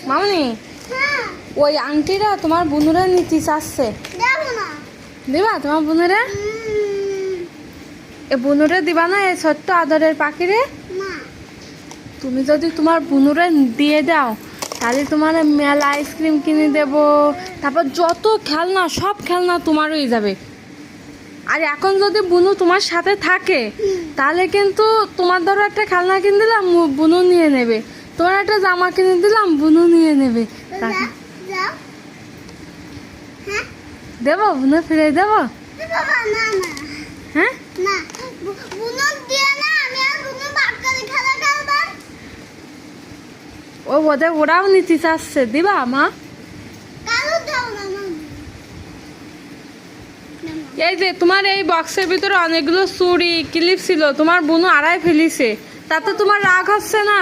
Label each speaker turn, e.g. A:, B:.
A: মামনি ওই আংটিটা তোমার বোনুরা নিতে চাচ্ছে, দিবা তোমার বোনুরা? এ বোনুরে দিবা না এই ছোট্ট আদরের পাখিরে? তুমি যদি তোমার বোনুরে দিয়ে দাও তাহলে তোমার মেলা আইসক্রিম কিনে দেব, তারপর যত খেলনা সব খেলনা তোমার হয়ে যাবে। আর এখন যদি বুনু তোমার সাথে থাকে তাহলে কিন্তু তোমার ধরো একটা খেলনা কিনে দিলাম বুনু নিয়ে নেবে, তোমার একটা জামা কিনে দিলাম বুনু নিয়ে নেবে। দেবো বুনু ফিরে দেবো? হ্যাঁ ও ওদের ওরাও নিতে চাচ্ছে, দিবা মা? এই যে তোমার এই বক্সের ভিতরে অনেকগুলো চুড়ি ক্লিপ ছিল, তোমার বোনু আড়াই ফেলিছে, তাতে তোমার রাগ হচ্ছে না?